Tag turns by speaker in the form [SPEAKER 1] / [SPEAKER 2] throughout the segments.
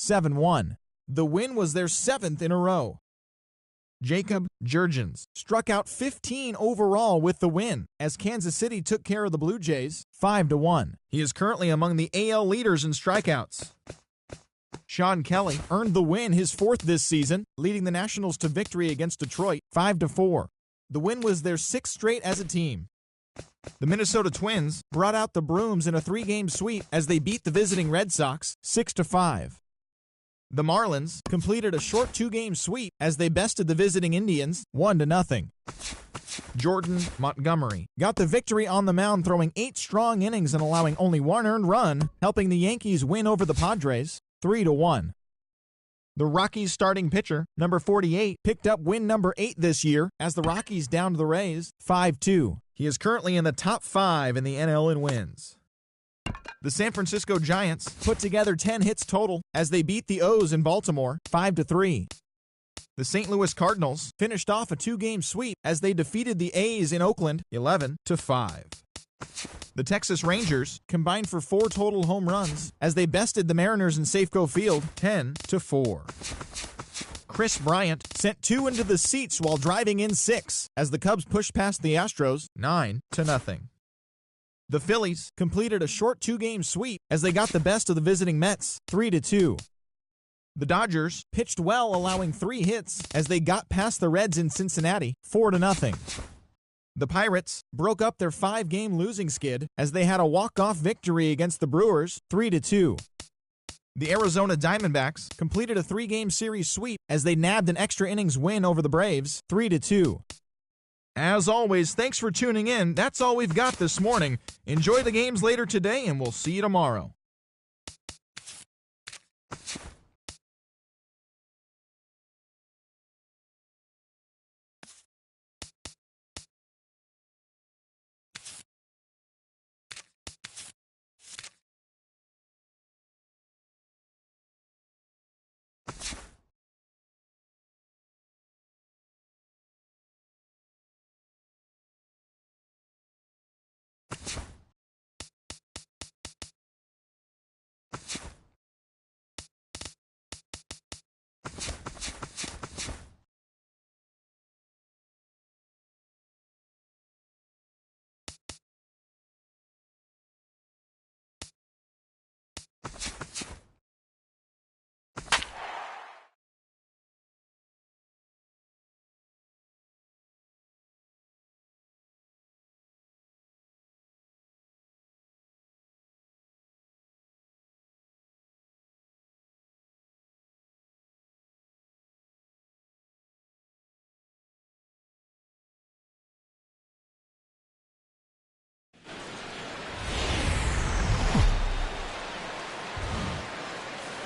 [SPEAKER 1] 7-1. The win was their 7th in a row. Jacob Jurgens struck out 15 overall with the win as Kansas City took care of the Blue Jays 5-1. He is currently among the AL leaders in strikeouts. Sean Kelly earned the win, his 4th this season, leading the Nationals to victory against Detroit 5-4. The win was their 6th straight as a team. The Minnesota Twins brought out the brooms in a 3-game sweep as they beat the visiting Red Sox 6-5. The Marlins completed a short 2-game sweep as they bested the visiting Indians 1-0. Jordan Montgomery got the victory on the mound, throwing 8 strong innings and allowing only 1 earned run, helping the Yankees win over the Padres 3-1. The Rockies starting pitcher, number 48, picked up win number 8 this year as the Rockies downed the Rays 5-2. He is currently in the top 5 in the NL in wins. The San Francisco Giants put together 10 hits total as they beat the O's in Baltimore 5-3. The St. Louis Cardinals finished off a 2-game sweep as they defeated the A's in Oakland 11-5. The Texas Rangers combined for 4 total home runs as they bested the Mariners in Safeco Field 10-4. Chris Bryant sent 2 into the seats while driving in 6 as the Cubs pushed past the Astros 9-0. The Phillies completed a short 2-game sweep as they got the best of the visiting Mets 3-2. The Dodgers pitched well, allowing 3 hits as they got past the Reds in Cincinnati 4-0. The Pirates broke up their 5-game losing skid as they had a walk-off victory against the Brewers 3-2. The Arizona Diamondbacks completed a 3-game series sweep as they nabbed an extra innings win over the Braves 3-2. As always, thanks for tuning in. That's all we've got this morning. Enjoy the games later today, and we'll see you tomorrow.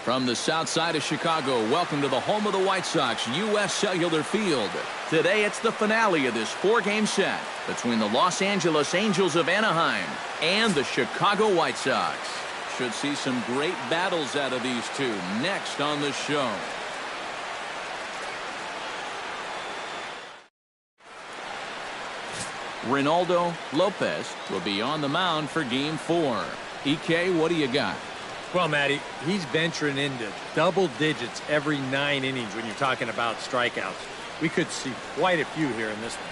[SPEAKER 2] From the south side of Chicago, welcome to the home of the White Sox, U.S. Cellular Field. Today, it's the finale of this 4-game set between the Los Angeles Angels of Anaheim and the Chicago White Sox. Should see some great battles out of these two next on the show. Ronaldo Lopez will be on the mound for Game 4. EK, what do you got?
[SPEAKER 3] Well, Matty, he's venturing into double digits every 9 innings when you're talking about strikeouts. We could see quite a few here in this one.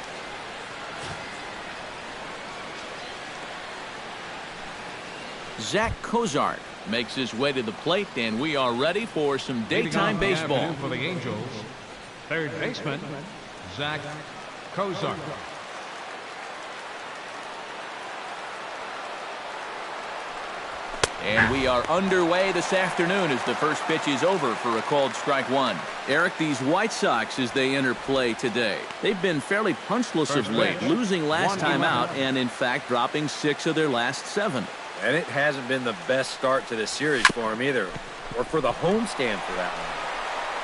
[SPEAKER 2] Zach Cozart makes his way to the plate, and we are ready for some daytime baseball.
[SPEAKER 4] For the Angels, third baseman, Zach Cozart.
[SPEAKER 2] And we are underway this afternoon as the first pitch is over for a called strike 1. Eric, these White Sox, as they enter play today, they've been fairly punchless of late, losing last time out and, in fact, dropping 6 of their last 7.
[SPEAKER 3] And it hasn't been the best start to this series for them either, or for the homestand for that one.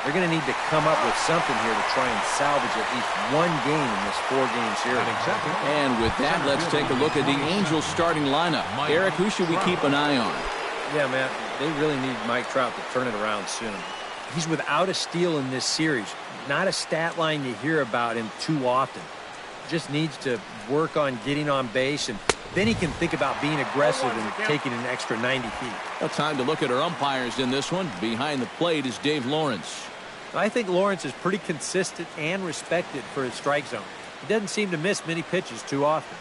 [SPEAKER 3] They're going to need to come up with something here to try and salvage at least 1 game in this 4-game series.
[SPEAKER 2] And with that, let's take a look at the Angels starting lineup. Eric, who should we keep an eye on?
[SPEAKER 3] Yeah, man, they really need Mike Trout to turn it around soon. He's without a steal in this series. Not a stat line you hear about him too often. Just needs to work on getting on base and then he can think about being aggressive and taking an extra 90 feet.
[SPEAKER 2] Well, time to look at our umpires in this one. Behind the plate is Dave Lawrence.
[SPEAKER 3] I think Lawrence is pretty consistent and respected for his strike zone. He doesn't seem to miss many pitches too often.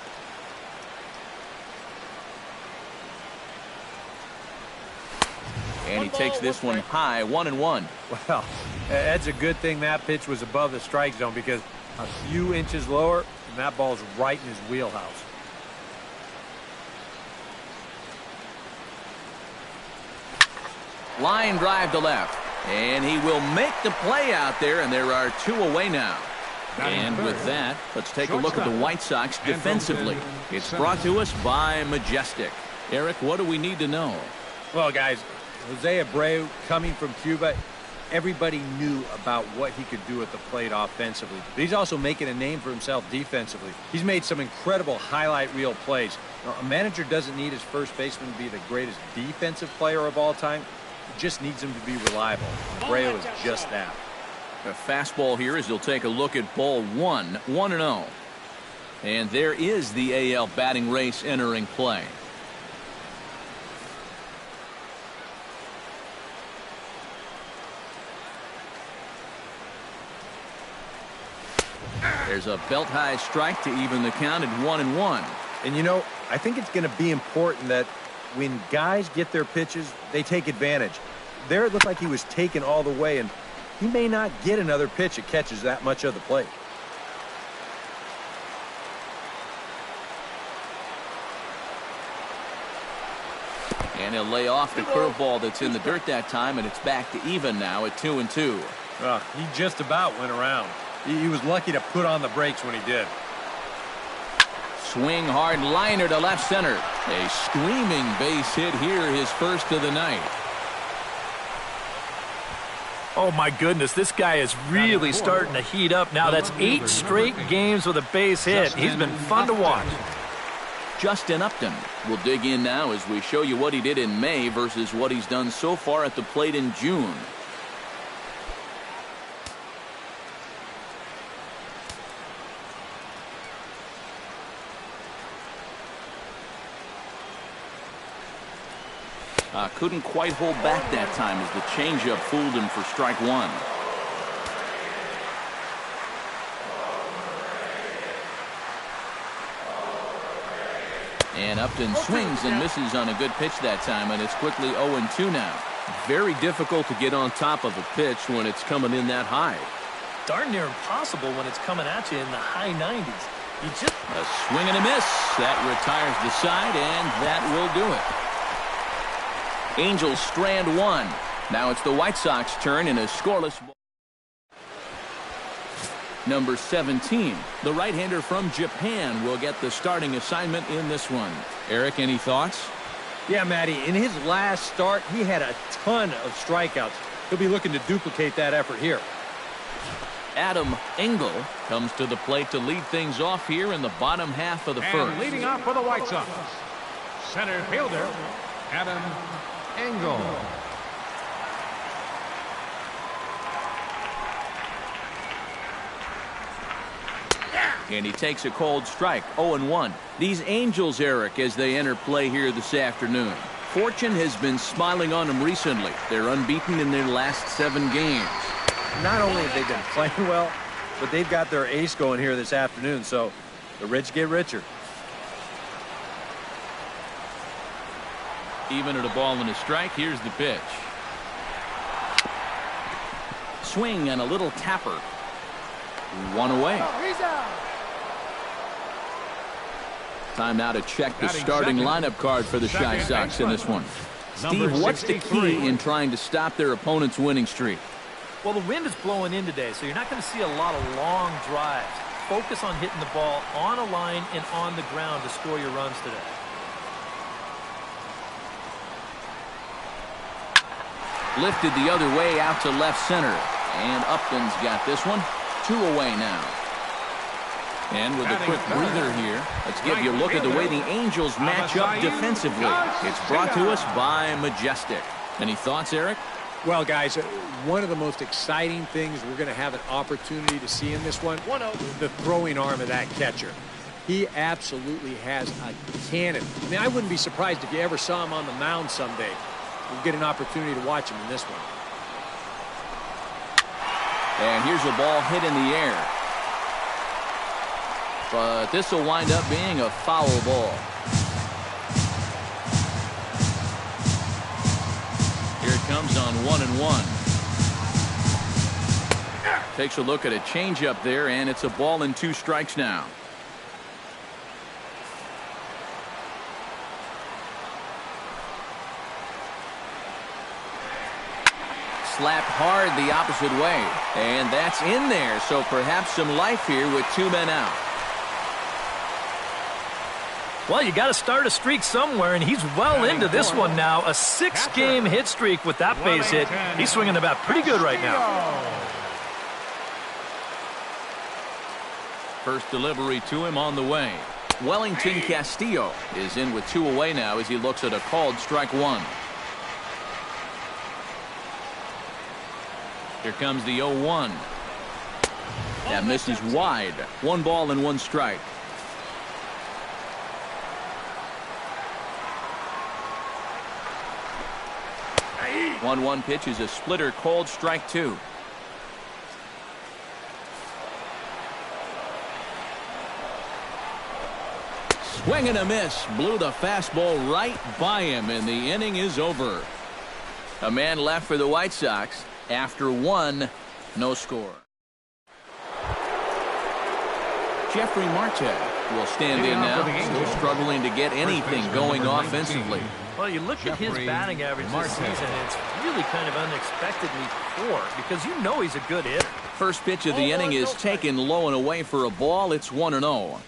[SPEAKER 2] And he takes this one high, 1-1.
[SPEAKER 3] Well, that's a good thing that pitch was above the strike zone, because a few inches lower, and that ball's right in his wheelhouse.
[SPEAKER 2] Line drive to left. And he will make the play out there, and there are 2 away now. And with that, let's take a look at the White Sox defensively. It's brought to us by Majestic. Eric, what do we need to know?
[SPEAKER 3] Well, guys, Jose Abreu coming from Cuba, everybody knew about what he could do at the plate offensively. But he's also making a name for himself defensively. He's made some incredible highlight reel plays. Now, a manager doesn't need his first baseman to be the greatest defensive player of all time. He just needs him to be reliable. Abreu is just that.
[SPEAKER 2] A fastball here as he'll take a look at ball 1, 1-0. And there is the AL batting race entering play. There's a belt-high strike to even the count at 1-1.
[SPEAKER 3] And, you know, I think it's going to be important that when guys get their pitches, they take advantage. There it looked like he was taken all the way, and he may not get another pitch that catches that much of the plate.
[SPEAKER 2] And he'll lay off the curveball that's in the dirt that time, and it's back to even now at 2-2.
[SPEAKER 3] He just about went around. He was lucky to put on the brakes when he did.
[SPEAKER 2] Swing hard liner to left center. A screaming base hit here, his first of the night.
[SPEAKER 5] Oh, my goodness, this guy is really starting to heat up now. That's 8 straight games with a base hit. He's been fun to watch.
[SPEAKER 2] Justin Upton will dig in now as we show you what he did in May versus what he's done so far at the plate in June. Couldn't quite hold back that time as the changeup fooled him for strike 1. And Upton swings and misses on a good pitch that time, and it's quickly 0-2 now. Very difficult to get on top of a pitch when it's coming in that high.
[SPEAKER 5] Darn near impossible when it's coming at you in the high 90s.
[SPEAKER 2] A swing and a miss. That retires the side, and that will do it. Angels strand 1. Now it's the White Sox turn in a scoreless ball. Number 17, the right-hander from Japan, will get the starting assignment in this one. Eric, any thoughts?
[SPEAKER 3] Yeah, Matty, in his last start, he had a ton of strikeouts. He'll be looking to duplicate that effort here.
[SPEAKER 2] Adam Engel comes to the plate to lead things off here in the bottom half of the first.
[SPEAKER 4] And leading off for the White Sox, center fielder Adam Engel.
[SPEAKER 2] And he takes a cold strike, 0-1. These Angels, Eric, as they enter play here this afternoon. Fortune has been smiling on them recently. They're unbeaten in their last 7 games.
[SPEAKER 3] Not only have they been playing well, but they've got their ace going here this afternoon, so the rich get richer.
[SPEAKER 2] Even at a ball and a strike, here's the pitch. Swing and a little tapper. 1 away. Time now to check the starting lineup card for the Chi Sox in this one. Steve, what's the key in trying to stop their opponent's winning streak?
[SPEAKER 5] Well, the wind is blowing in today, so you're not going to see a lot of long drives. Focus on hitting the ball on a line and on the ground to score your runs today.
[SPEAKER 2] Lifted the other way out to left center. And Upton's got this one. 2 away now. And with a quick breather here, let's give you a look at the way the Angels match up defensively. It's brought to us by Majestic. Any thoughts, Eric?
[SPEAKER 3] Well, guys, one of the most exciting things we're going to have an opportunity to see in this one, the throwing arm of that catcher. He absolutely has a cannon. I mean, I wouldn't be surprised if you ever saw him on the mound someday. We'll get an opportunity to watch him in this one.
[SPEAKER 2] And here's a ball hit in the air. But this will wind up being a foul ball. Here it comes on 1-1. Takes a look at a changeup there, and it's a ball and 2 strikes now. Slapped hard the opposite way, and that's in there, so perhaps some life here with 2 men out.
[SPEAKER 5] Well, you got to start a streak somewhere, and he's well into this one now. A 6-game hit streak with that base hit. He's swinging the bat pretty good right now.
[SPEAKER 2] First delivery to him on the way. Wellington Castillo is in with 2 away now as he looks at a called strike 1. Here comes the 0-1. That misses wide. 1 ball and 1 strike. 1-1 pitch is a splitter, called strike 2. Swing and a miss. Blew the fastball right by him, and the inning is over. A man left for the White Sox after 1, no score. Jeffrey Marte will stand in now, still struggling to get anything going offensively.
[SPEAKER 5] Well, you look at his batting average this season, and it's really kind of unexpectedly poor because you know he's a good hitter.
[SPEAKER 2] First pitch of the inning is taken low and away for a ball. It's 1-0.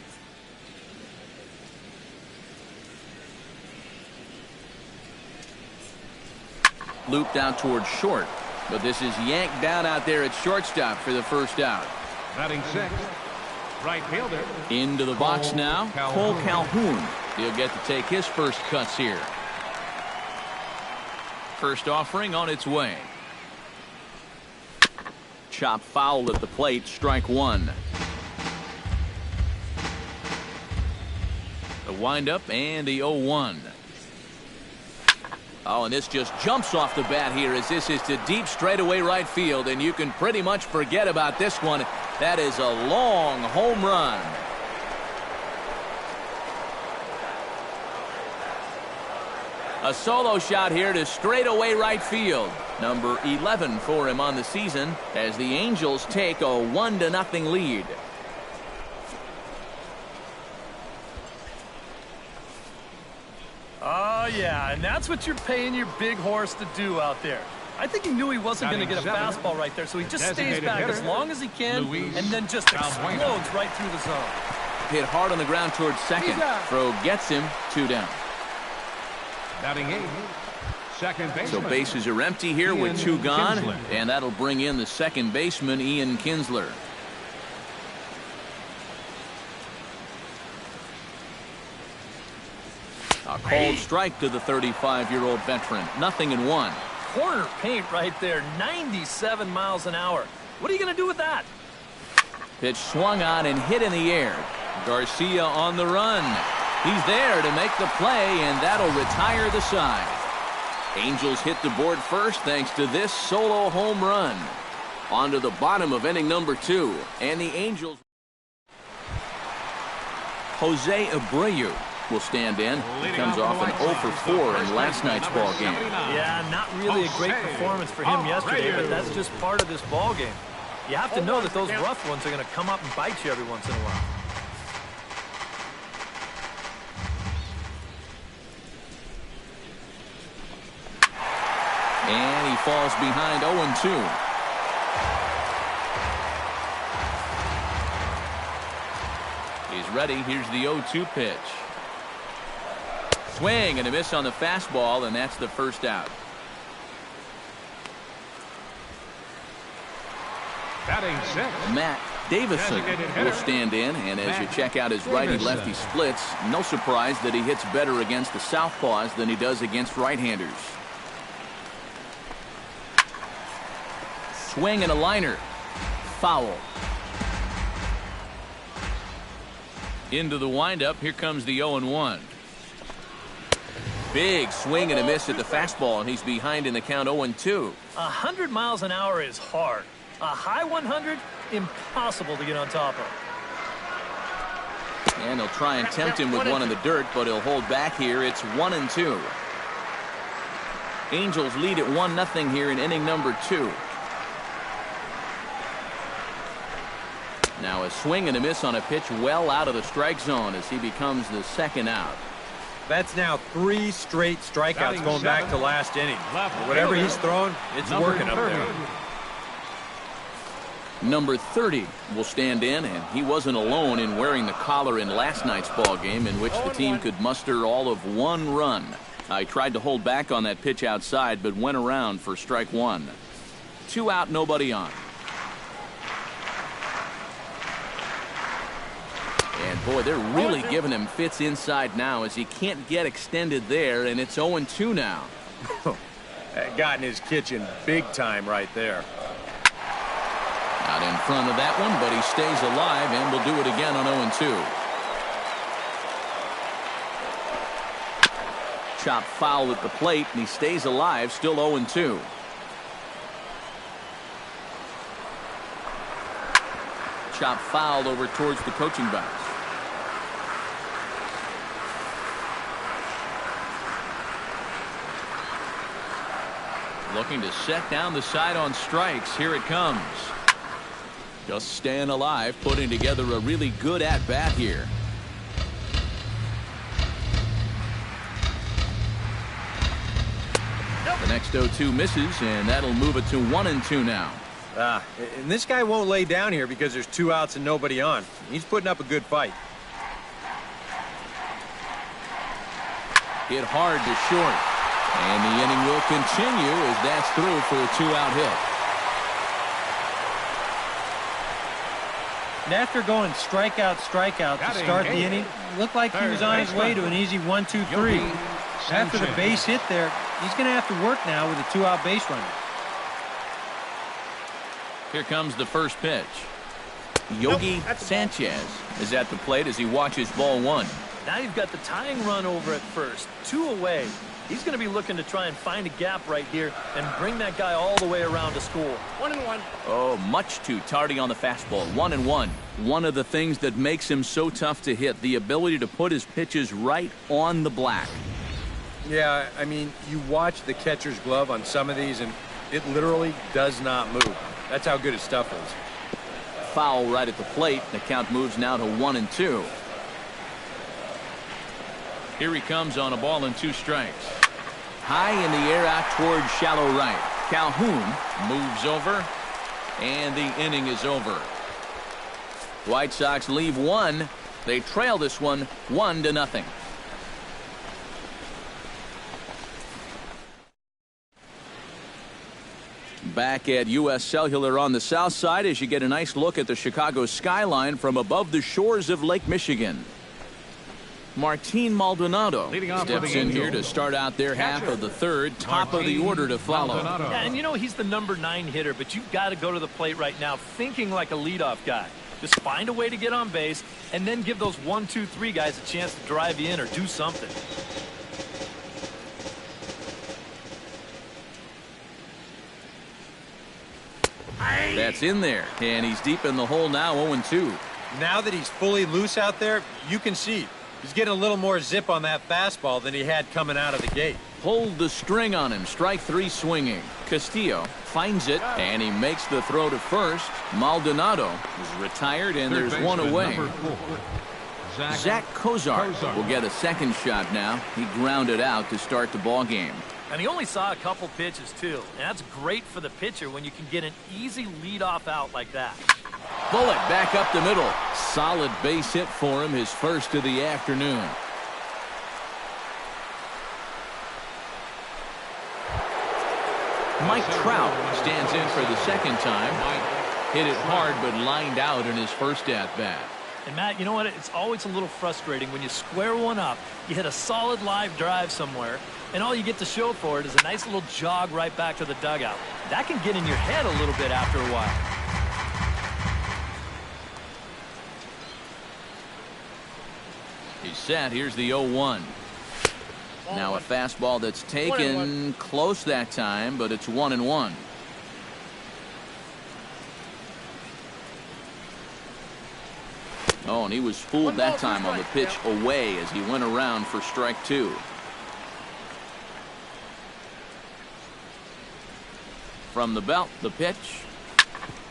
[SPEAKER 2] Looped out towards short, but this is yanked down out there at shortstop for the first out.
[SPEAKER 4] Batting 6th, right fielder.
[SPEAKER 2] Into the box now, Cole Calhoun. He'll get to take his first cuts here. First offering on its way. Chop foul at the plate, strike 1. The windup and the 0-1. Oh, and this just jumps off the bat here as this is to deep straightaway right field, and you can pretty much forget about this one. That is a long home run. A solo shot here to straightaway right field. Number 11 for him on the season as the Angels take a 1-0 lead.
[SPEAKER 5] Oh, yeah, and that's what you're paying your big horse to do out there. I think he knew he wasn't going to get a fastball right there, so he just stays back as long as he can and then just explodes right through the zone.
[SPEAKER 2] Hit hard on the ground towards second. Throw gets him, 2 down.
[SPEAKER 4] Batting 8th, second baseman.
[SPEAKER 2] So bases are empty here with 2 gone, and that'll bring in the second baseman, Ian Kinsler. A called strike to the 35-year-old veteran. 0-1.
[SPEAKER 5] Corner paint right there, 97 miles an hour. What are you going to do with that?
[SPEAKER 2] Pitch swung on and hit in the air. Garcia on the run. He's there to make the play, and that'll retire the side. Angels hit the board first thanks to this solo home run. On to the bottom of inning number 2, and the Angels. Jose Abreu will stand in. He comes off an 0-for-4 in last night's ball game.
[SPEAKER 5] Yeah, not really a great performance for him yesterday, but that's just part of this ball game. You have to know that those rough ones are going to come up and bite you every once in a while.
[SPEAKER 2] And he falls behind 0-2. He's ready. Here's the 0-2 pitch. Swing and a miss on the fastball, and that's the first out.
[SPEAKER 4] Batting 6th.
[SPEAKER 2] Matt Davison will stand in, and as you check out his righty-lefty splits, no surprise that he hits better against the southpaws than he does against right-handers. Swing and a liner. Foul. Into the windup, here comes the 0-1. Big swing and a miss at the fastball, and he's behind in the count 0-2.
[SPEAKER 5] 100 miles an hour is hard. A high 100, impossible to get on top of.
[SPEAKER 2] And he'll try and tempt him with one in the dirt, but he'll hold back here. It's 1-2. Angels lead at 1-0 here in inning number 2. Now a swing and a miss on a pitch well out of the strike zone as he becomes the second out.
[SPEAKER 3] That's now 3 straight strikeouts going back to last inning. Whatever he's throwing, it's working up there.
[SPEAKER 2] Number 30 will stand in, and he wasn't alone in wearing the collar in last night's ball game, in which the team could muster all of 1 run. I tried to hold back on that pitch outside, but went around for strike 1. 2 out, nobody on. And boy, they're really giving him fits inside now as he can't get extended there, and it's 0-2 now.
[SPEAKER 3] Got in his kitchen big time right there.
[SPEAKER 2] Out in front of that one, but he stays alive and will do it again on 0-2. Chop foul at the plate, and he stays alive, still 0-2. Chop foul over towards the coaching box. Looking to set down the side on strikes. Here it comes. Just staying alive, putting together a really good at-bat here. The next 0-2 misses, and that'll move it to 1-2 now.
[SPEAKER 3] And this guy won't lay down here because there's 2 outs and nobody on. He's putting up a good fight.
[SPEAKER 2] Hit hard to short. And the inning will continue as that's through for a 2-out hit.
[SPEAKER 6] And after going strikeout to start the inning, looked like he was on his way to an easy 1-2-3. After the base hit there, he's going to have to work now with a 2-out base runner.
[SPEAKER 2] Here comes the first pitch. Yogi Sanchez is at the plate as he watches ball 1.
[SPEAKER 5] Now you've got the tying run over at first. 2 away. He's going to be looking to try and find a gap right here and bring that guy all the way around to score.
[SPEAKER 7] 1-1.
[SPEAKER 2] Oh, much too tardy on the fastball. 1-1. One of the things that makes him so tough to hit, the ability to put his pitches right on the black.
[SPEAKER 3] Yeah, I mean, you watch the catcher's glove on some of these, and it literally does not move. That's how good his stuff is.
[SPEAKER 2] Foul right at the plate. The count moves now to 1-2. Here he comes on a ball and 2 strikes. High in the air out towards shallow right. Calhoun moves over, and the inning is over. White Sox leave 1. They trail this one 1-0. Back at U.S. Cellular on the south side as you get a nice look at the Chicago skyline from above the shores of Lake Michigan. Martin Maldonado steps in here to start out their half of the third. Top of the order to follow.
[SPEAKER 5] Yeah, and you know he's the number 9 hitter, but you've got to go to the plate right now thinking like a leadoff guy. Just find a way to get on base and then give those 1, 2, 3 guys a chance to drive you in or do something.
[SPEAKER 2] That's in there, and he's deep in the hole now, 0-2.
[SPEAKER 3] Now that he's fully loose out there, you can see he's getting a little more zip on that fastball than he had coming out of the gate.
[SPEAKER 2] Pulled the string on him. Strike 3 swinging. Castillo finds it, and he makes the throw to first. Maldonado is retired, and there's 1 away. Zach Kozar will get a second shot now. He grounded out to start the ball game.
[SPEAKER 5] And he only saw a couple pitches, too. And that's great for the pitcher when you can get an easy leadoff out like that.
[SPEAKER 2] Bullet back up the middle. Solid base hit for him, his first of the afternoon. Mike Trout stands in for the second time. Hit it hard but lined out in his first at-bat.
[SPEAKER 5] And Matt, you know what? It's always a little frustrating when you square one up, you hit a solid live drive somewhere, and all you get to show for it is a nice little jog right back to the dugout. That can get in your head a little bit after a while.
[SPEAKER 2] He's set. Here's the 0-1. Now a fastball that's taken close that time, but it's 1-1. Oh, and he was fooled that time on the pitch away as he went around for strike 2. From the belt, the pitch.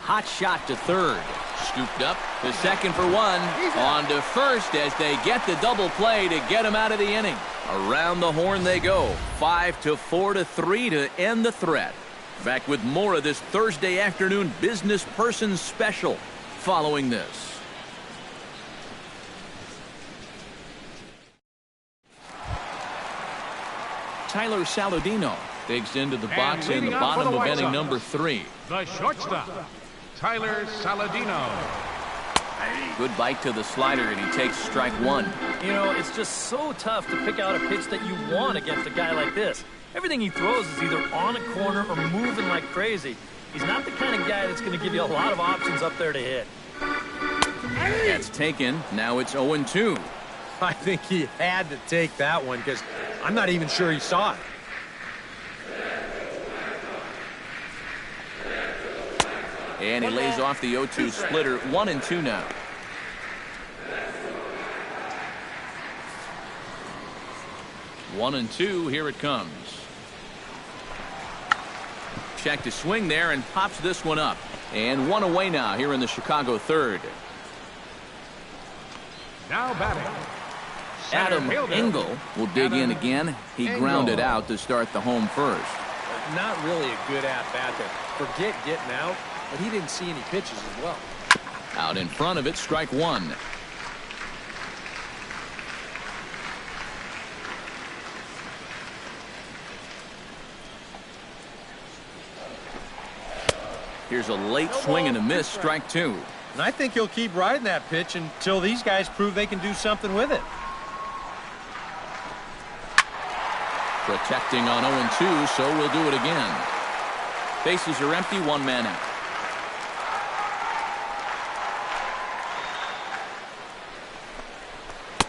[SPEAKER 2] Hot shot to third. Scooped up to second for 1. On to first as they get the double play to get him out of the inning. Around the horn they go. 5-4 to 3 to end the threat. Back with more of this Thursday afternoon business person special following this. Tyler Saladino digs into the box in the bottom of inning number 3.
[SPEAKER 4] The shortstop, Tyler Saladino.
[SPEAKER 2] Good bite to the slider, and he takes strike 1.
[SPEAKER 5] You know, it's just so tough to pick out a pitch that you want against a guy like this. Everything he throws is either on a corner or moving like crazy. He's not the kind of guy that's going to give you a lot of options up there to hit.
[SPEAKER 2] That's taken. Now it's 0-2.
[SPEAKER 3] I think he had to take that one because I'm not even sure he saw it.
[SPEAKER 2] And he lays off the 0-2 splitter. 1-2 now. One and two. Here it comes. Check to swing there and pops this one up. And one away now here in the Chicago third.
[SPEAKER 4] Now batting,
[SPEAKER 2] Adam Engel will dig in again. He grounded out to start the home first.
[SPEAKER 3] Not really a good at-bat there. Forget getting out, but he didn't see any pitches as well.
[SPEAKER 2] Out in front of it, strike one. Here's a late swing and a miss, strike two.
[SPEAKER 3] And I think he'll keep riding that pitch until these guys prove they can do something with it.
[SPEAKER 2] Protecting on 0-2, so we'll do it again. Bases are empty, one man out.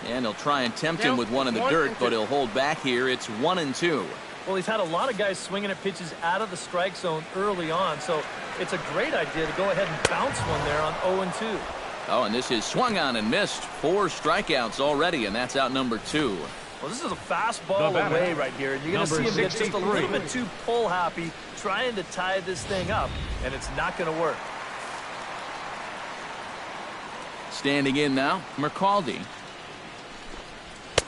[SPEAKER 2] And he'll try and tempt him with one in the dirt, but he'll hold back here. It's 1-2.
[SPEAKER 5] Well, he's had a lot of guys swinging at pitches out of the strike zone early on, so it's a great idea to go ahead and bounce one there on 0-2.
[SPEAKER 2] Oh, and this is swung on and missed. 4 strikeouts already, and that's out number 2.
[SPEAKER 5] Well, this is a fastball away right here, and you're going to see him get just a little bit too pull happy trying to tie this thing up, and it's not going to work.
[SPEAKER 2] Standing in now, Mercaldi.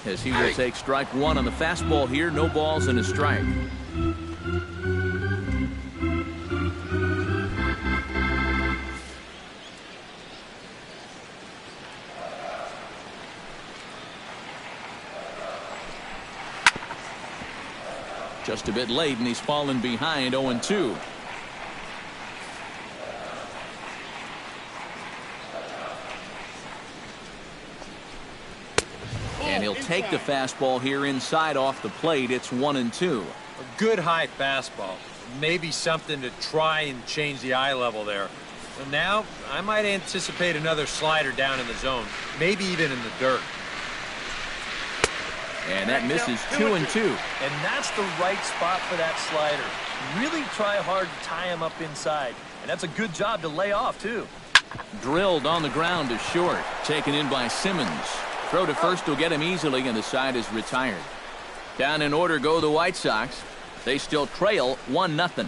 [SPEAKER 2] As he will take strike one on the fastball here. No balls and a strike. Just a bit late, and he's fallen behind 0-2. And he'll take the fastball here inside off the plate. It's 1-2.
[SPEAKER 3] A good high fastball. Maybe something to try and change the eye level there. But now I might anticipate another slider down in the zone. Maybe even in the dirt.
[SPEAKER 2] And that misses 2-2.
[SPEAKER 5] And that's the right spot for that slider. Really try hard to tie him up inside. And that's a good job to lay off, too.
[SPEAKER 2] Drilled on the ground to short. Taken in by Simmons. Throw to first will get him easily, and the side is retired. Down in order go the White Sox. They still trail 1-0.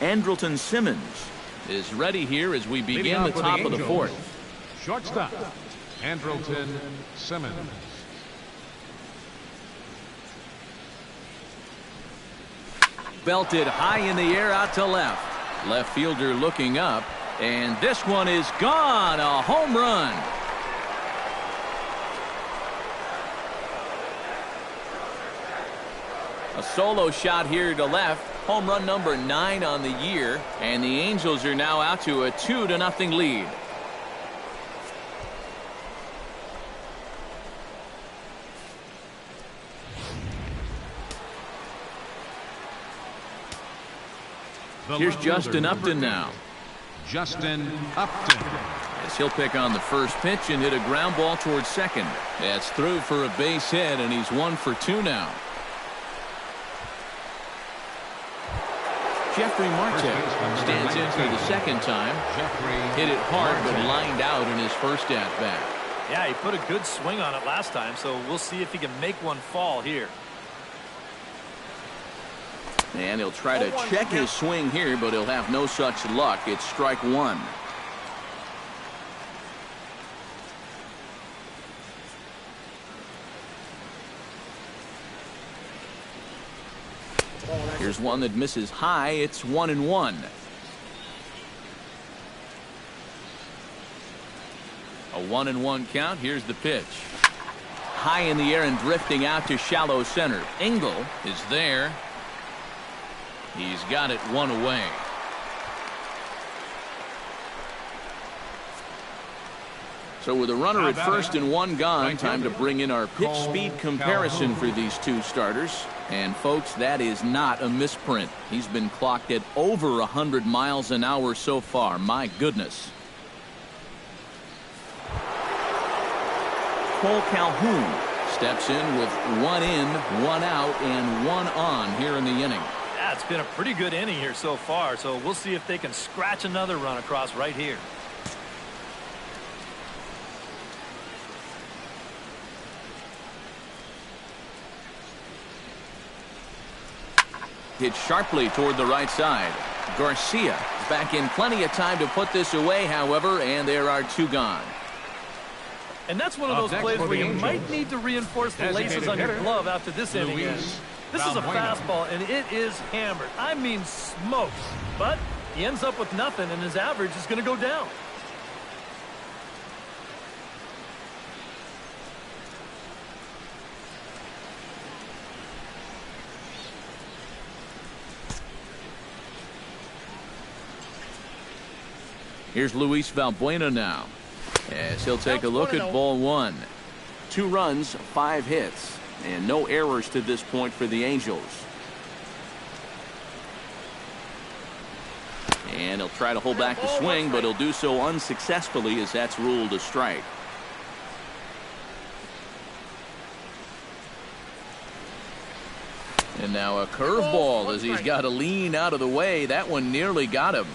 [SPEAKER 2] Andrelton Simmons is ready here as we begin the top of the fourth.
[SPEAKER 4] Shortstop, Andrelton Simmons.
[SPEAKER 2] Belted high in the air out to left. Left fielder looking up. And this one is gone. A home run. A solo shot here to left. Home run number 9 on the year. And the Angels are now out to a 2-0 lead. Here's Justin Upton now.
[SPEAKER 4] Justin Upton.
[SPEAKER 2] As he'll pick on the first pitch and hit a ground ball towards second. That's through for a base hit, and he's 1 for 2 now. Jeffrey Marte stands in for the second time. Hit it hard, but lined out in his first at-bat.
[SPEAKER 5] Yeah, he put a good swing on it last time, so we'll see if he can make one fall here.
[SPEAKER 2] And he'll try to check his swing here, but he'll have no such luck. It's strike 1. Here's one that misses high. It's 1-1. A 1-1 count. Here's the pitch. High in the air and drifting out to shallow center. Engel is there. He's got it 1 away. So with a runner at first and 1 gone, time to bring in our pitch speed comparison for these two starters. And folks, that is not a misprint. He's been clocked at over 100 miles an hour so far. My goodness. Cole Calhoun steps in with 1 in, 1 out, and 1 on here in the inning.
[SPEAKER 5] Yeah, it's been a pretty good inning here so far, so we'll see if they can scratch another run across right here.
[SPEAKER 2] Hit sharply toward the right side. Garcia is back in plenty of time to put this away, however, and there are 2 gone.
[SPEAKER 5] And that's one of those plays where you might need to reinforce the laces on your glove after this inning ends. This is a fastball, and it is hammered. I mean smokes. But he ends up with nothing, and his average is going to go down.
[SPEAKER 2] Here's Luis Valbuena now, as he'll take a look at ball 1. 2 runs, 5 hits, and no errors to this point for the Angels. And he'll try to hold back the swing, but he'll do so unsuccessfully as that's ruled a strike. And now a curveball as he's got to lean out of the way. That one nearly got him.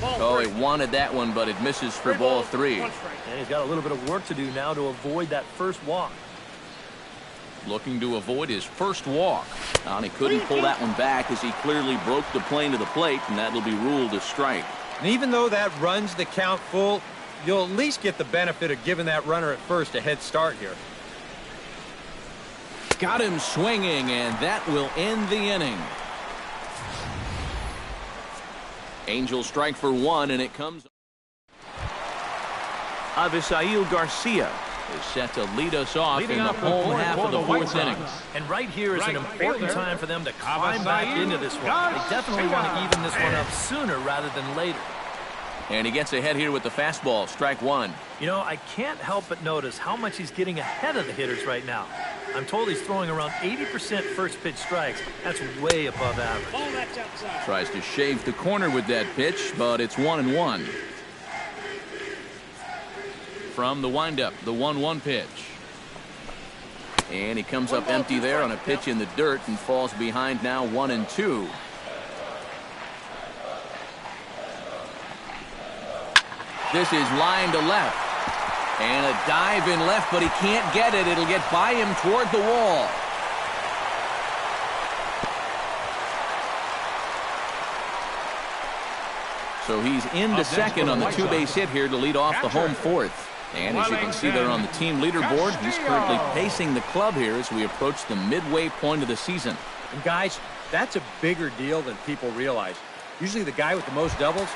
[SPEAKER 2] Oh, he wanted that one, but it misses for ball 3.
[SPEAKER 5] And he's got a little bit of work to do now to avoid that first walk.
[SPEAKER 2] Looking to avoid his first walk. And he couldn't pull that one back as he clearly broke the plane to the plate, and that'll be ruled a strike.
[SPEAKER 3] And even though that runs the count full, you'll at least get the benefit of giving that runner at first a head start here.
[SPEAKER 2] Got him swinging, and that will end the inning. Angels strike for 1, and it comes. Avisail Garcia is set to lead us off in the home half of the 4th inning.
[SPEAKER 5] And right here is an important time for them to climb back into this one. They definitely want to even this one up sooner rather than later.
[SPEAKER 2] And he gets ahead here with the fastball, strike 1.
[SPEAKER 5] You know, I can't help but notice how much he's getting ahead of the hitters right now. I'm told he's throwing around 80% first pitch strikes. That's way above average.
[SPEAKER 2] Tries to shave the corner with that pitch, but it's 1-1. From the windup, the 1-1 pitch. And he comes up empty there on a pitch in the dirt and falls behind now 1-2. This is line to left. And a dive in left, but he can't get it. It'll get by him toward the wall. So he's into second on the 2-base hit here to lead off the home 4th. And as you can see there on the team leaderboard, he's currently pacing the club here as we approach the midway point of the season.
[SPEAKER 3] And guys, that's a bigger deal than people realize. Usually the guy with the most doubles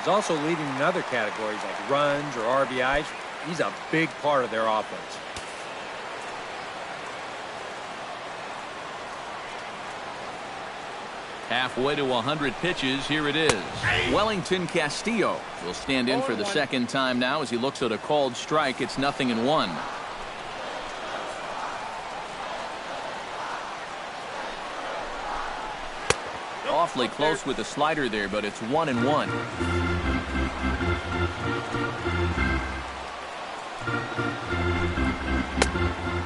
[SPEAKER 3] is also leading in other categories like runs or RBIs. He's a big part of their offense.
[SPEAKER 2] Halfway to 100 pitches, here it is. Wellington Castillo will stand in for the second time now as he looks at a called strike. It's 0-1. awfully close with the slider there, but it's 1-1.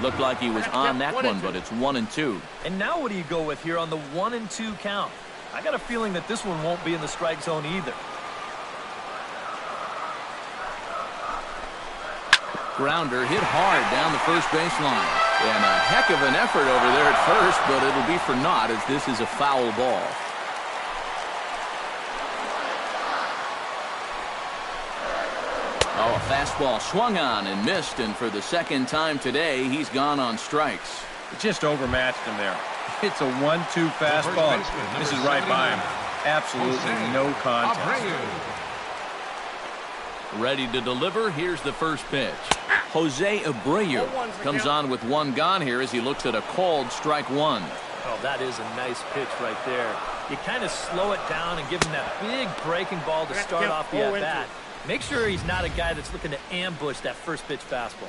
[SPEAKER 2] Looked like he was on that one, but it's 1-2.
[SPEAKER 5] And now what do you go with here on the 1-2 count? I got a feeling that this one won't be in the strike zone either.
[SPEAKER 2] Grounder hit hard down the first baseline. And a heck of an effort over there at first, but it'll be for naught as this is a foul ball. Oh, a fastball swung on and missed, and for the second time today, he's gone on strikes.
[SPEAKER 3] It just overmatched him there. It's a 1-2 fastball. This is right by him. Absolutely no contest.
[SPEAKER 2] Ready to deliver. Here's the first pitch. Jose Abreu comes on with one gone here as he looks at a called strike one.
[SPEAKER 5] Oh, that is a nice pitch right there. You kind of slow it down and give him that big breaking ball to start off the at-bat. Make sure he's not a guy that's looking to ambush that first pitch fastball.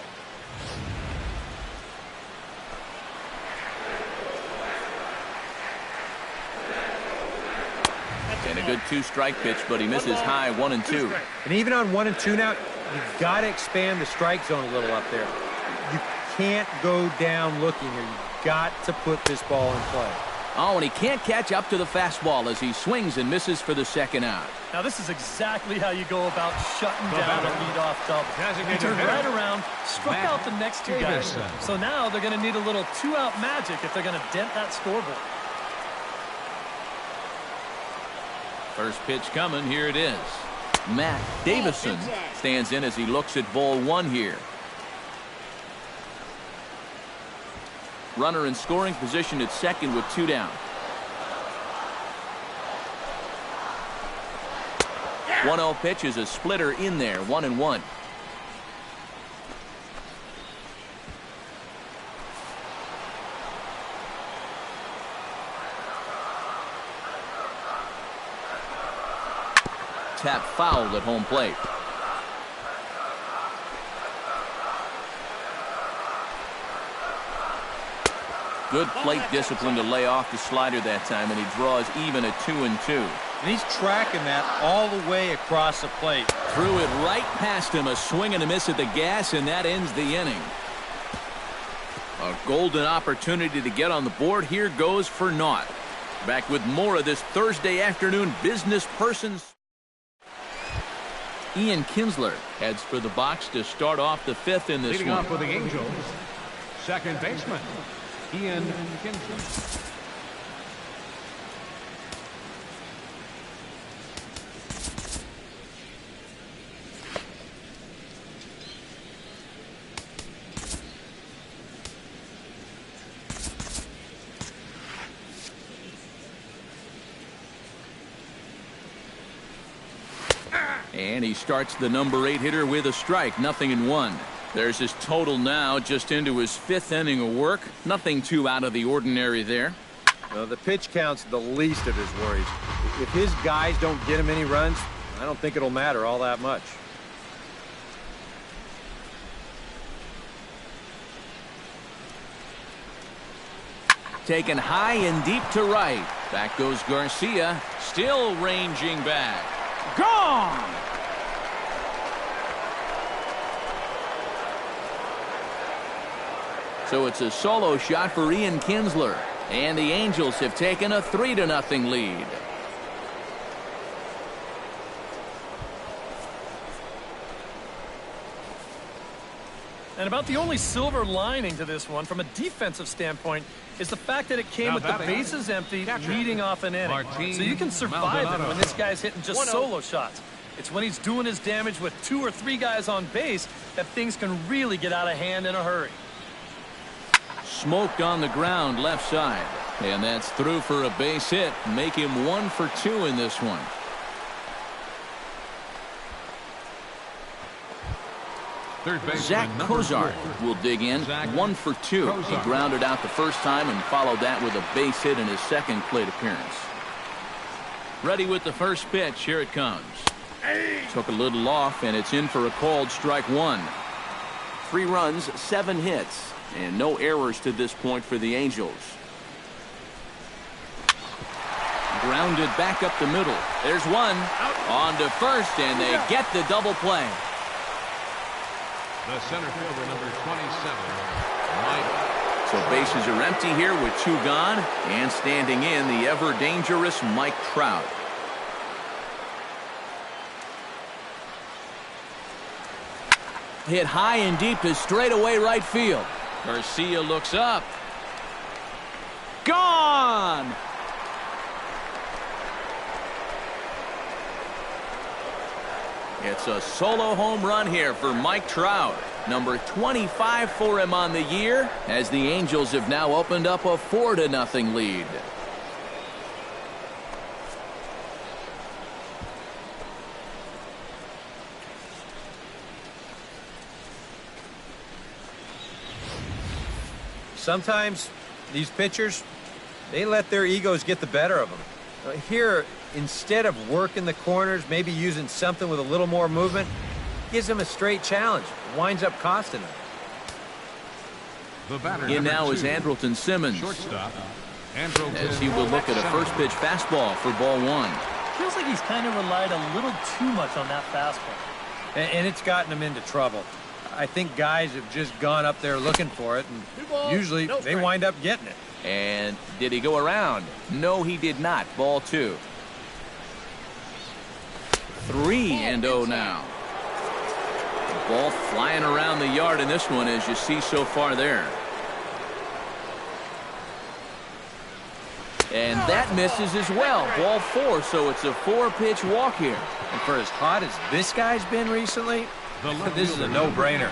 [SPEAKER 2] And a good two-strike pitch, but he misses high 1-2.
[SPEAKER 3] And even on 1-2 now, you've got to expand the strike zone a little up there. You can't go down looking here. You've got to put this ball in play.
[SPEAKER 2] Oh, and he can't catch up to the fastball as he swings and misses for the second out.
[SPEAKER 5] Now, this is exactly how you go about shutting down a leadoff double. You turn right around, struck out the next two guys. So now they're going to need a little two-out magic if they're going to dent that scoreboard.
[SPEAKER 2] First pitch coming. Here it is. Matt Davison stands in as he looks at ball one here. Runner in scoring position at second with two down. 1-0 pitch is a splitter in there, 1-1. Tap fouled at home plate. Good plate discipline to lay off the slider that time, and he draws even at 2-2.
[SPEAKER 3] And he's tracking that all the way across the plate.
[SPEAKER 2] Threw it right past him, a swing and a miss at the gas, and that ends the inning. A golden opportunity to get on the board. Here goes for naught. Back with more of this Thursday afternoon business persons. Ian Kinsler heads for the box to start off the fifth in this
[SPEAKER 4] Leading
[SPEAKER 2] one.
[SPEAKER 4] off for the Angels, second baseman, Ian Kinsler.
[SPEAKER 2] And he starts the number 8 hitter with a strike, 0-1. There's his total now, just into his fifth inning of work. Nothing too out of the ordinary there.
[SPEAKER 3] The pitch count's the least of his worries. If his guys don't get him any runs, I don't think it'll matter all that much.
[SPEAKER 2] Taken high and deep to right. Back goes Garcia, still ranging back. Gone! So it's a solo shot for Ian Kinsler. And the Angels have taken a 3-0 lead.
[SPEAKER 5] And about the only silver lining to this one, from a defensive standpoint, is the fact that it came with the bases empty, leading off an inning. So you can survive it when this guy's hitting just solo shots. It's when he's doing his damage with 2 or 3 guys on base that things can really get out of hand in a hurry.
[SPEAKER 2] Smoked on the ground left side. And that's through for a base hit. Make him 1 for 2 in this one. Zach Kozar will dig in, 1 for 2. He grounded out the first time and followed that with a base hit in his second plate appearance. Ready with the first pitch. Here it comes. Took a little off, and it's in for a called strike one. 3 runs, 7 hits, and no errors to this point for the Angels. Grounded back up the middle. There's one. On to first, and they get the double play.
[SPEAKER 4] The center fielder, number 27, Mike.
[SPEAKER 2] So bases are empty here with 2 gone. And standing in, the ever-dangerous Mike Trout. Hit high and deep to straightaway right field. Garcia looks up. Gone! It's a solo home run here for Mike Trout. Number 25 for him on the year, as the Angels have now opened up a 4-0 lead.
[SPEAKER 3] Sometimes these pitchers, they let their egos get the better of them. Here, instead of working the corners, maybe using something with a little more movement, gives them a straight challenge. It winds up costing them.
[SPEAKER 4] The batter,
[SPEAKER 2] in now
[SPEAKER 4] 2,
[SPEAKER 2] is Andrelton Simmons.
[SPEAKER 4] Shortstop,
[SPEAKER 2] As he will look at a first pitch fastball for ball 1.
[SPEAKER 5] Feels like he's kind of relied a little too much on that fastball.
[SPEAKER 3] And it's gotten him into trouble. I think guys have just gone up there looking for it, and usually they wind up getting it.
[SPEAKER 2] And did he go around? No, he did not. Ball 2. 3-0 now. Ball flying around the yard in this one, as you see so far there. And that misses as well. Ball 4, so it's a 4-pitch walk here.
[SPEAKER 3] And for as hot as this guy's been recently, this is a no-brainer.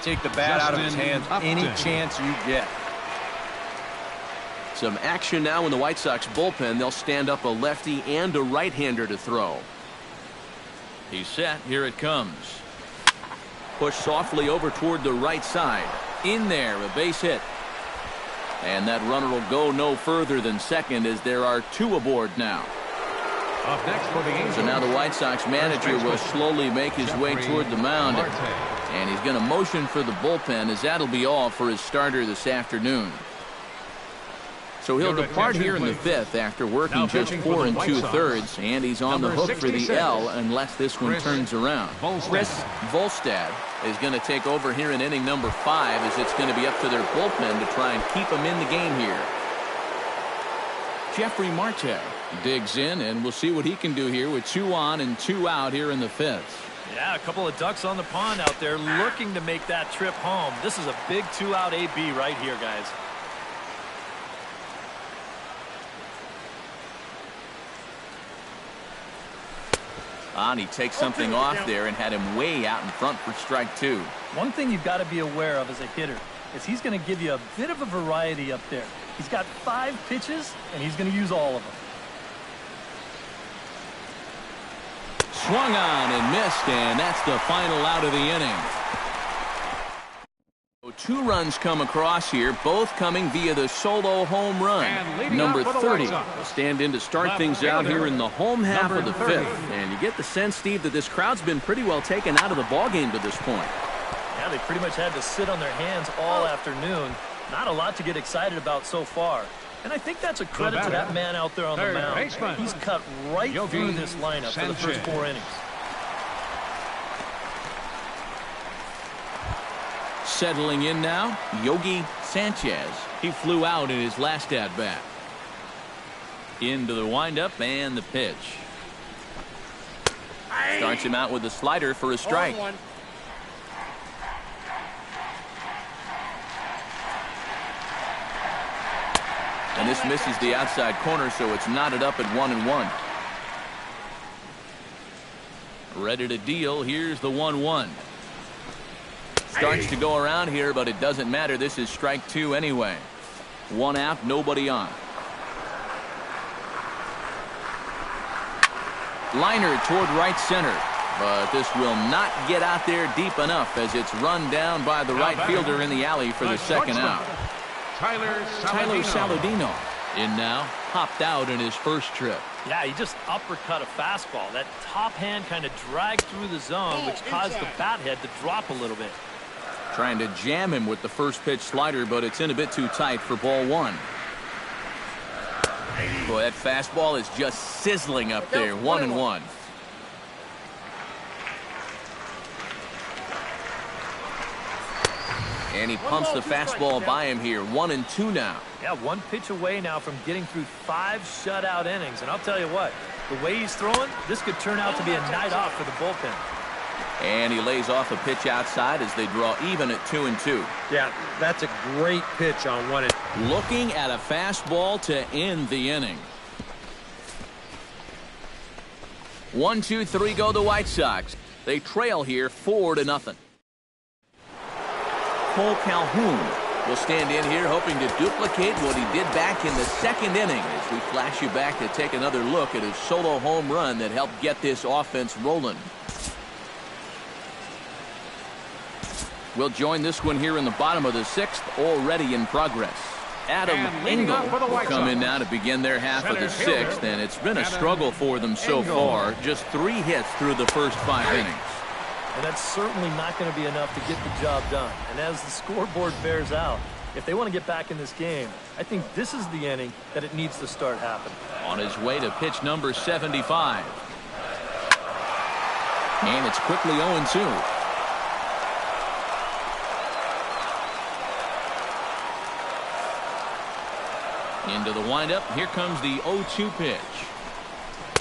[SPEAKER 3] Take the bat out of his hands any chance you get.
[SPEAKER 2] Some action now in the White Sox bullpen. They'll stand up a lefty and a right-hander to throw. He's set. Here it comes. Push softly over toward the right side. In there, a base hit. And that runner will go no further than second, as there are 2 aboard now.
[SPEAKER 4] Up next for the Angels.
[SPEAKER 2] So now the White Sox manager will slowly make his way toward the mound. And he's going to motion for the bullpen, as that'll be all for his starter this afternoon. So he'll depart here in the 5th after working just 4 2/3, and he's on the hook for the L unless this one turns around. Chris Volstad is going to take over here in inning number 5, as it's going to be up to their bullpen to try and keep him in the game here. Jeffrey Marte digs in, and we'll see what he can do here with 2 on and 2 out here in the 5th.
[SPEAKER 5] Yeah, a couple of ducks on the pond out there looking to make that trip home. This is a big 2-out AB right here, guys.
[SPEAKER 2] And he takes something off there and had him way out in front for strike 2.
[SPEAKER 5] One thing you've got to be aware of as a hitter is he's going to give you a bit of a variety up there. He's got 5 pitches, and he's going to use all of them.
[SPEAKER 2] Swung on and missed, and that's the final out of the inning. 2 runs come across here, both coming via the solo home run. Number 30 will stand in to start things out here in the home half of the 5th. And you get the sense, Steve, that this crowd's been pretty well taken out of the ballgame to this point.
[SPEAKER 5] Yeah, they pretty much had to sit on their hands all afternoon. Not a lot to get excited about so far. And I think that's a credit to that man out there on the mound. He's cut right through this lineup for the first 4 innings.
[SPEAKER 2] Settling in now, Yogi Sanchez. He flew out in his last at-bat. Into the windup and the pitch. Starts him out with a slider for a strike. And this misses the outside corner, so it's knotted up at 1-1. Ready to deal. Here's the 1-1. Starts to go around here, but it doesn't matter. This is strike 2 anyway. 1 out, nobody on. Liner toward right center, but this will not get out there deep enough, as it's run down by the right fielder in the alley for the second out.
[SPEAKER 4] Tyler
[SPEAKER 2] Saladino in now, hopped out in his first trip.
[SPEAKER 5] Yeah, he just uppercut a fastball. That top hand kind of dragged through the zone, which caused the bat head to drop a little bit.
[SPEAKER 2] Trying to jam him with the first pitch slider, but it's in a bit too tight for ball 1. Boy, that fastball is just sizzling up there. 1-1. And he pumps the fastball by him here. 1-2 now.
[SPEAKER 5] Yeah, one pitch away now from getting through 5 shutout innings. And I'll tell you what, the way he's throwing, this could turn out to be a night off for the bullpen.
[SPEAKER 2] And he lays off a pitch outside as they draw even at 2-2.
[SPEAKER 3] Yeah, that's a great pitch on 1.
[SPEAKER 2] Looking at a fastball to end the inning. 1-2-3 go the White Sox. They trail here 4-0. Cole Calhoun will stand in here hoping to duplicate what he did back in the 2nd inning as we flash you back to take another look at his solo home run that helped get this offense rolling. We'll join this one here in the bottom of the 6th, already in progress. Adam Engel will come in now to begin their half of the 6th, and it's been a struggle for them so far. Just 3 hits through the first 5 innings.
[SPEAKER 5] And that's certainly not going to be enough to get the job done. And as the scoreboard bears out, if they want to get back in this game, I think this is the inning that it needs to start happening.
[SPEAKER 2] On his way to pitch number 75. And it's quickly 0-2. Into the windup. Here comes the 0-2 pitch.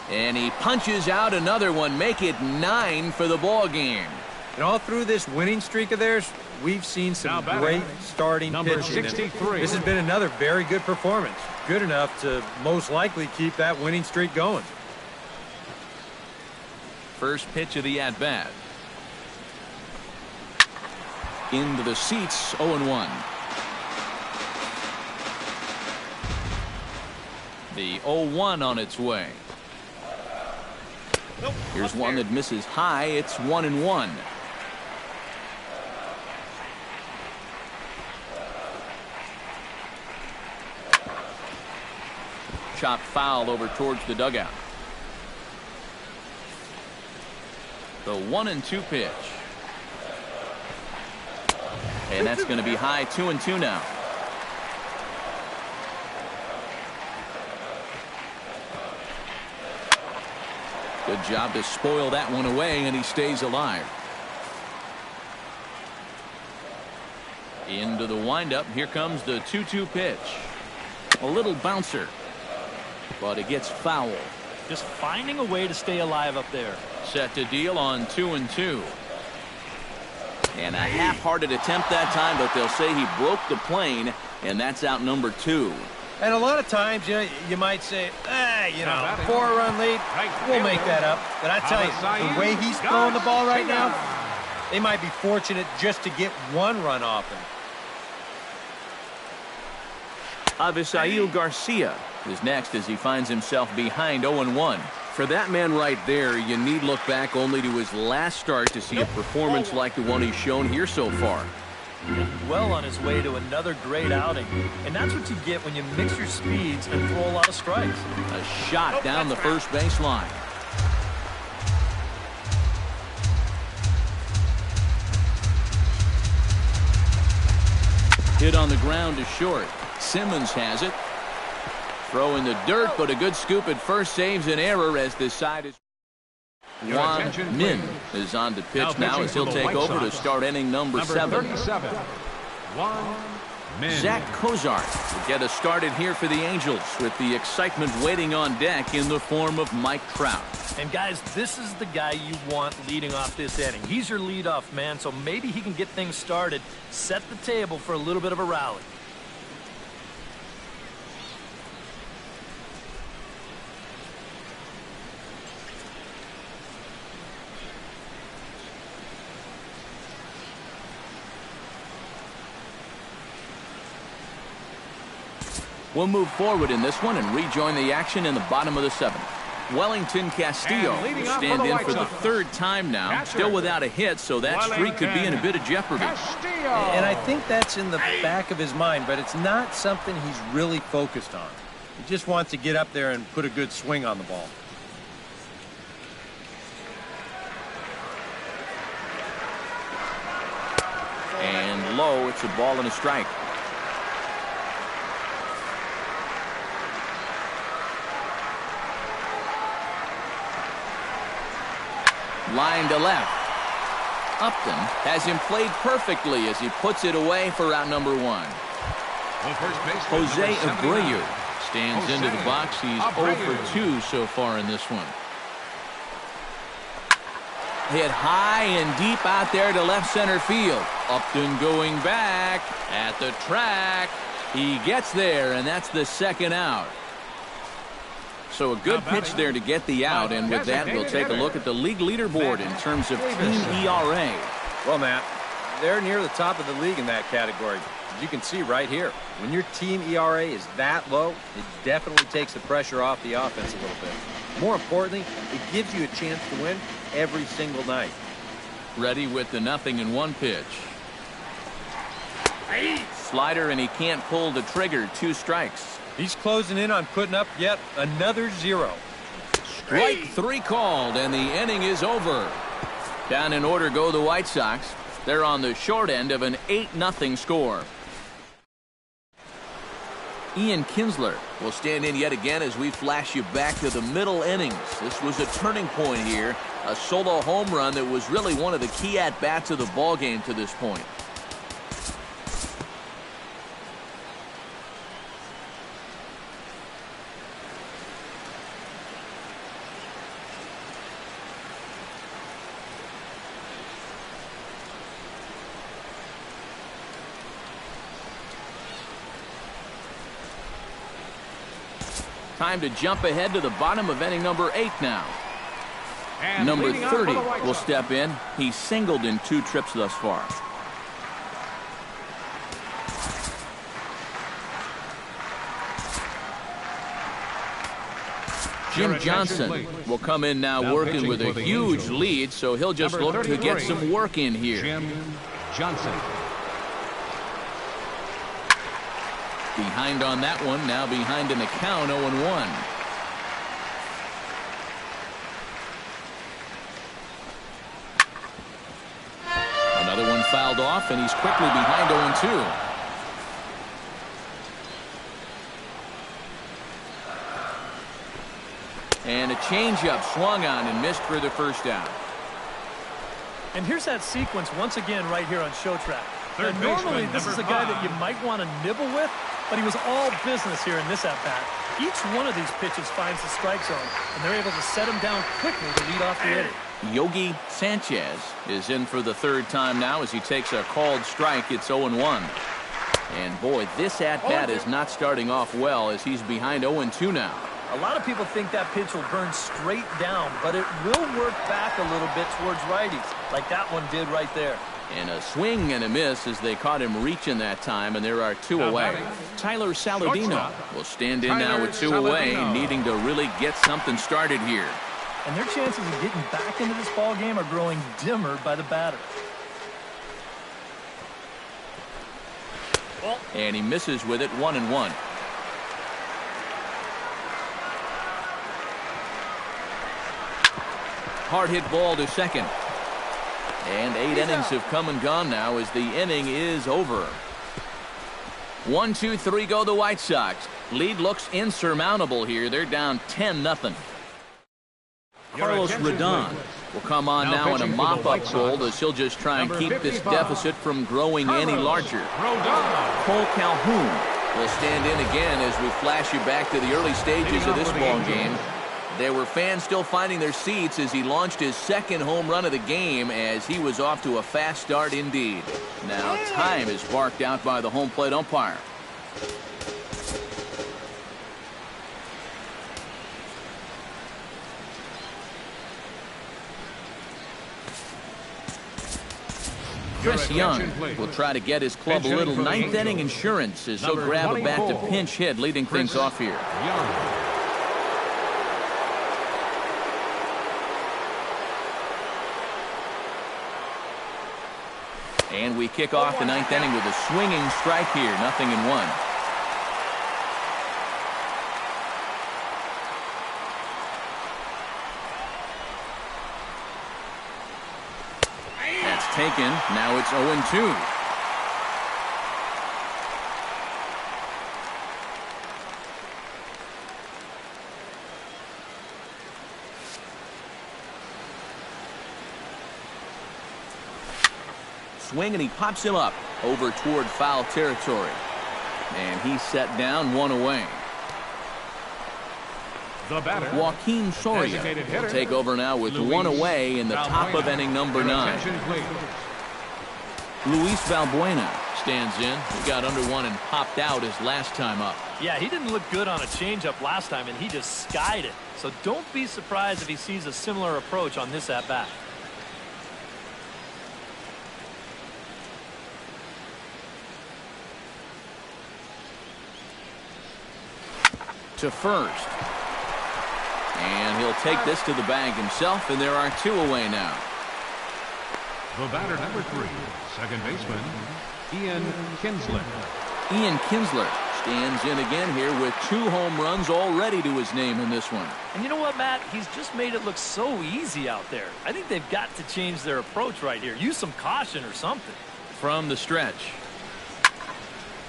[SPEAKER 2] And he punches out another one. Make it 9 for the ball game.
[SPEAKER 3] And all through this winning streak of theirs, we've seen some great starting pitching.
[SPEAKER 4] 63.
[SPEAKER 3] This has been another very good performance. Good enough to most likely keep that winning streak going.
[SPEAKER 2] First pitch of the at-bat. Into the seats, 0-1. The 0-1 on its way. Here's one that misses high. It's 1-1. Chopped foul over towards the dugout. The 1-2 pitch. And that's going to be high. 2-2 now. Good job to spoil that one away, and he stays alive. Into the windup. Here comes the 2-2 pitch. A little bouncer, but it gets foul.
[SPEAKER 5] Just finding a way to stay alive up there.
[SPEAKER 2] Set to deal on 2-2. And a half-hearted attempt that time, but they'll say he broke the plane, and that's out number 2.
[SPEAKER 3] And a lot of times, you might say, 4-run lead, we'll make that up. But I tell you, the way he's throwing the ball right now, they might be fortunate just to get 1 run off him.
[SPEAKER 2] Avisail Garcia is next as he finds himself behind 0-1. For that man right there, you need look back only to his last start to see a performance like the one he's shown here so far.
[SPEAKER 5] Well on his way to another great outing. And that's what you get when you mix your speeds and throw a lot of strikes.
[SPEAKER 2] A shot down the first baseline. Hit on the ground to short. Simmons has it. Throw in the dirt, but a good scoop at first saves an error as this side is. Juan Min is on to pitch now as he'll take over to start inning number 7.
[SPEAKER 4] 37. Juan Min.
[SPEAKER 2] Zach Cozart will get us started here for the Angels with the excitement waiting on deck in the form of Mike Trout.
[SPEAKER 5] And guys, this is the guy you want leading off this inning. He's your leadoff man, so maybe he can get things started, set the table for a little bit of a rally.
[SPEAKER 2] We'll move forward in this one and rejoin the action in the bottom of the 7th. Wellington Castillo will stand in for the 3rd time now, still without a hit, so that streak could be in a bit of jeopardy.
[SPEAKER 3] And I think that's in the back of his mind, but it's not something he's really focused on. He just wants to get up there and put a good swing on the ball.
[SPEAKER 2] And low, it's a ball and a strike. Line to left. Upton has him played perfectly as he puts it away for out number 1. Jose Abreu stands into the box. He's 0 for 2 so far in this one. Hit high and deep out there to left center field. Upton going back at the track. He gets there, and that's the second out. So a good pitch there to get the out, and with that, we'll take a look at the league leaderboard in terms of team ERA.
[SPEAKER 3] Well, Matt, they're near the top of the league in that category. As you can see right here, when your team ERA is that low, it definitely takes the pressure off the offense a little bit. More importantly, it gives you a chance to win every single night.
[SPEAKER 2] Ready with the 0-1 pitch. Slider, and he can't pull the trigger. 2 strikes.
[SPEAKER 3] He's closing in on putting up yet another 0.
[SPEAKER 2] Strike 3 called, and the inning is over. Down in order go the White Sox. They're on the short end of an 8-0 score. Ian Kinsler will stand in yet again as we flash you back to the middle innings. This was a turning point here. A solo home run that was really one of the key at-bats of the ballgame to this point. Time to jump ahead to the bottom of inning number 8 now.
[SPEAKER 4] And
[SPEAKER 2] number 30 will
[SPEAKER 4] Sox.
[SPEAKER 2] step in. He's singled in 2 trips thus far. Jim Johnson will come in now working with a huge lead, so he'll just look to get some work in here.
[SPEAKER 4] Jim Johnson.
[SPEAKER 2] Behind on that one, now behind in the count, 0-1. Another one fouled off, and he's quickly behind 0-2. And a changeup swung on and missed for the first down.
[SPEAKER 5] And here's that sequence once again right here on Show Track.
[SPEAKER 4] Third
[SPEAKER 5] Now, normally
[SPEAKER 4] baseman,
[SPEAKER 5] this is a
[SPEAKER 4] number
[SPEAKER 5] guy that
[SPEAKER 4] 5.
[SPEAKER 5] you might want to nibble with, but he was all business here in this at-bat. Each one of these pitches finds the strike zone, and they're able to set him down quickly to lead off the inning.
[SPEAKER 2] Yogi Sanchez is in for the 3rd time now as he takes a called strike. It's 0-1. And boy, this at-bat is not starting off well as he's behind 0-2 now.
[SPEAKER 5] A lot of people think that pitch will burn straight down, but it will work back a little bit towards righties, like that one did right there.
[SPEAKER 2] And a swing and a miss as they caught him reaching that time, and there are 2 away. Tyler Saladino will stand in now with 2 away, needing to really get something started here.
[SPEAKER 5] And their chances of getting back into this ball game are growing dimmer by the batter.
[SPEAKER 2] And he misses with it, 1-1. Hard hit ball to second. And 8 innings have come and gone now as the inning is over. 1, 2, 3 go the White Sox. Lead looks insurmountable here. They're down 10-0. Carlos Rodon will come on now in a mop-up role as he'll just try and keep this deficit from growing any larger. Cole Calhoun will stand in again as we flash you back to the early stages of this ball game. There were fans still finding their seats as he launched his 2nd home run of the game as he was off to a fast start indeed. Now time is barked out by the home plate umpire. Chris Young will try to get his club a little 9th inning insurance as he'll grab a bat to pinch hit, leading things off here. And we kick off the 9th inning with a swinging strike here, 0-1. That's taken. Now it's 0-2. swing, and he pops him up over toward foul territory. And he's set down, 1 away.
[SPEAKER 4] The batter,
[SPEAKER 2] Joaquin Soria will take over now with 1 away in the top of inning number 9. Luis Valbuena stands in. He got under one and popped out his last time up.
[SPEAKER 5] Yeah, he didn't look good on a changeup last time, and he just skied it. So don't be surprised if he sees a similar approach on this at-bat.
[SPEAKER 2] To first. And he'll take this to the bag himself, and there are 2 away now.
[SPEAKER 4] The batter, number 3, second baseman, Ian Kinsler.
[SPEAKER 2] Ian Kinsler stands in again here with 2 home runs already to his name in this one.
[SPEAKER 5] And you know what, Matt? He's just made it look so easy out there. I think they've got to change their approach right here. Use some caution or something.
[SPEAKER 2] From the stretch.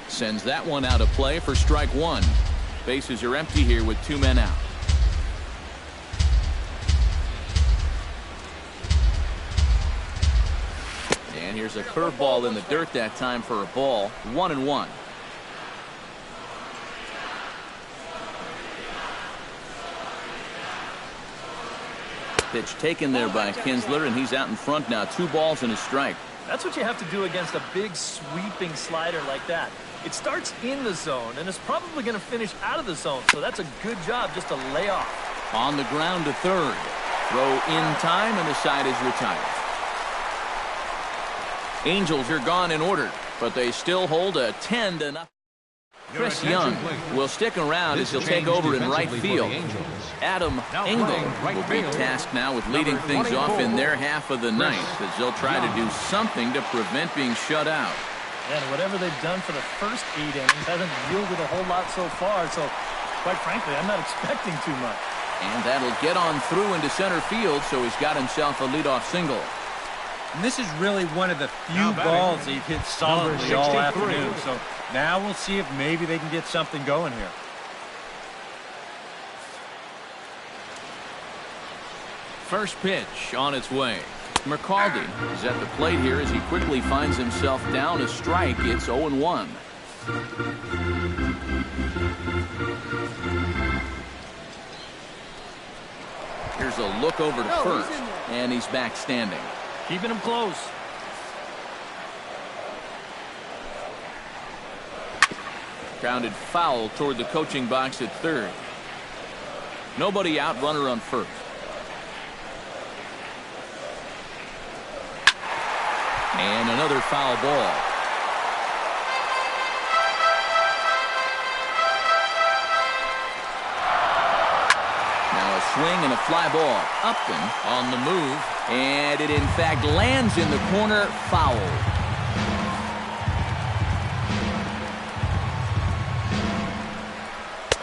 [SPEAKER 2] Sends that one out of play for strike 1. Bases are empty here with 2 men out. And here's a curveball in the dirt that time for a ball. 1-1. Pitch taken there by Kinsler, and he's out in front now. 2 balls and a strike.
[SPEAKER 5] That's what you have to do against a big sweeping slider like that. It starts in the zone, and it's probably going to finish out of the zone, so that's a good job just to lay off.
[SPEAKER 2] On the ground to third. Throw in time, and the side is retired. Angels are gone in order, but they still hold a 10-0. Chris Young will stick around as he'll take over in right field. Adam Engel will be tasked now with leading things off in their half of the ninth as they'll try to do something to prevent being shut out.
[SPEAKER 5] And whatever they've done for the first 8 innings hasn't yielded a whole lot so far, so quite frankly, I'm not expecting too much.
[SPEAKER 2] And that'll get on through into center field, so he's got himself a leadoff single.
[SPEAKER 6] And this is really one of the few balls he's hit solidly all afternoon. So now we'll see if maybe they can get something going here.
[SPEAKER 2] First pitch on its way. McCaldy is at the plate here as he quickly finds himself down a strike. It's 0-1. Here's a look over to first, and he's back standing.
[SPEAKER 5] Keeping him close.
[SPEAKER 2] Grounded foul toward the coaching box at third. Nobody out, runner on first. And another foul ball. Now a swing and a fly ball. Upton on the move. And it in fact lands in the corner, foul.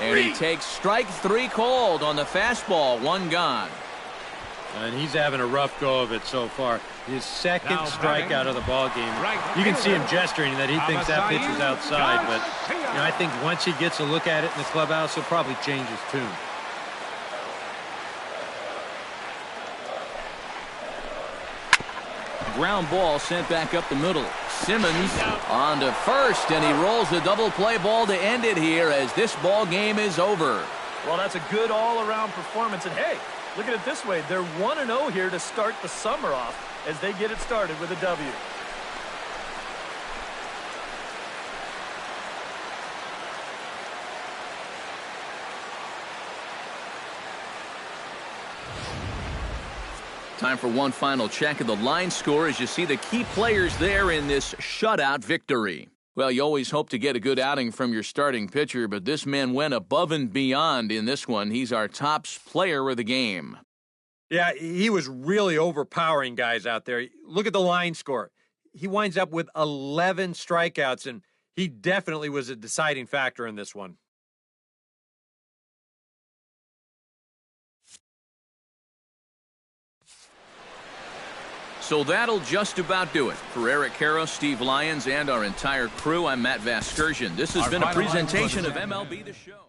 [SPEAKER 2] And he takes strike 3 called on the fastball. 1 gone.
[SPEAKER 6] And he's having a rough go of it so far. His second strikeout of the ball game. You can see him gesturing that he thinks that pitch is outside, but I think once he gets a look at it in the clubhouse, he'll probably change his tune.
[SPEAKER 2] Ground ball sent back up the middle. Simmons on to first, and he rolls the double play ball to end it here as this ball game is over.
[SPEAKER 5] Well, that's a good all-around performance, and hey, look at it this way. They're 1-0 here to start the summer off as they get it started with a W.
[SPEAKER 2] Time for one final check of the line score as you see the key players there in this shutout victory. Well, you always hope to get a good outing from your starting pitcher, but this man went above and beyond in this one. He's our top player of the game.
[SPEAKER 6] Yeah, he was really overpowering guys out there. Look at the line score. He winds up with 11 strikeouts, and he definitely was a deciding factor in this one.
[SPEAKER 2] So that'll just about do it. For Eric Caro, Steve Lyons, and our entire crew, I'm Matt Vasgersian. This has been a presentation of MLB The Show.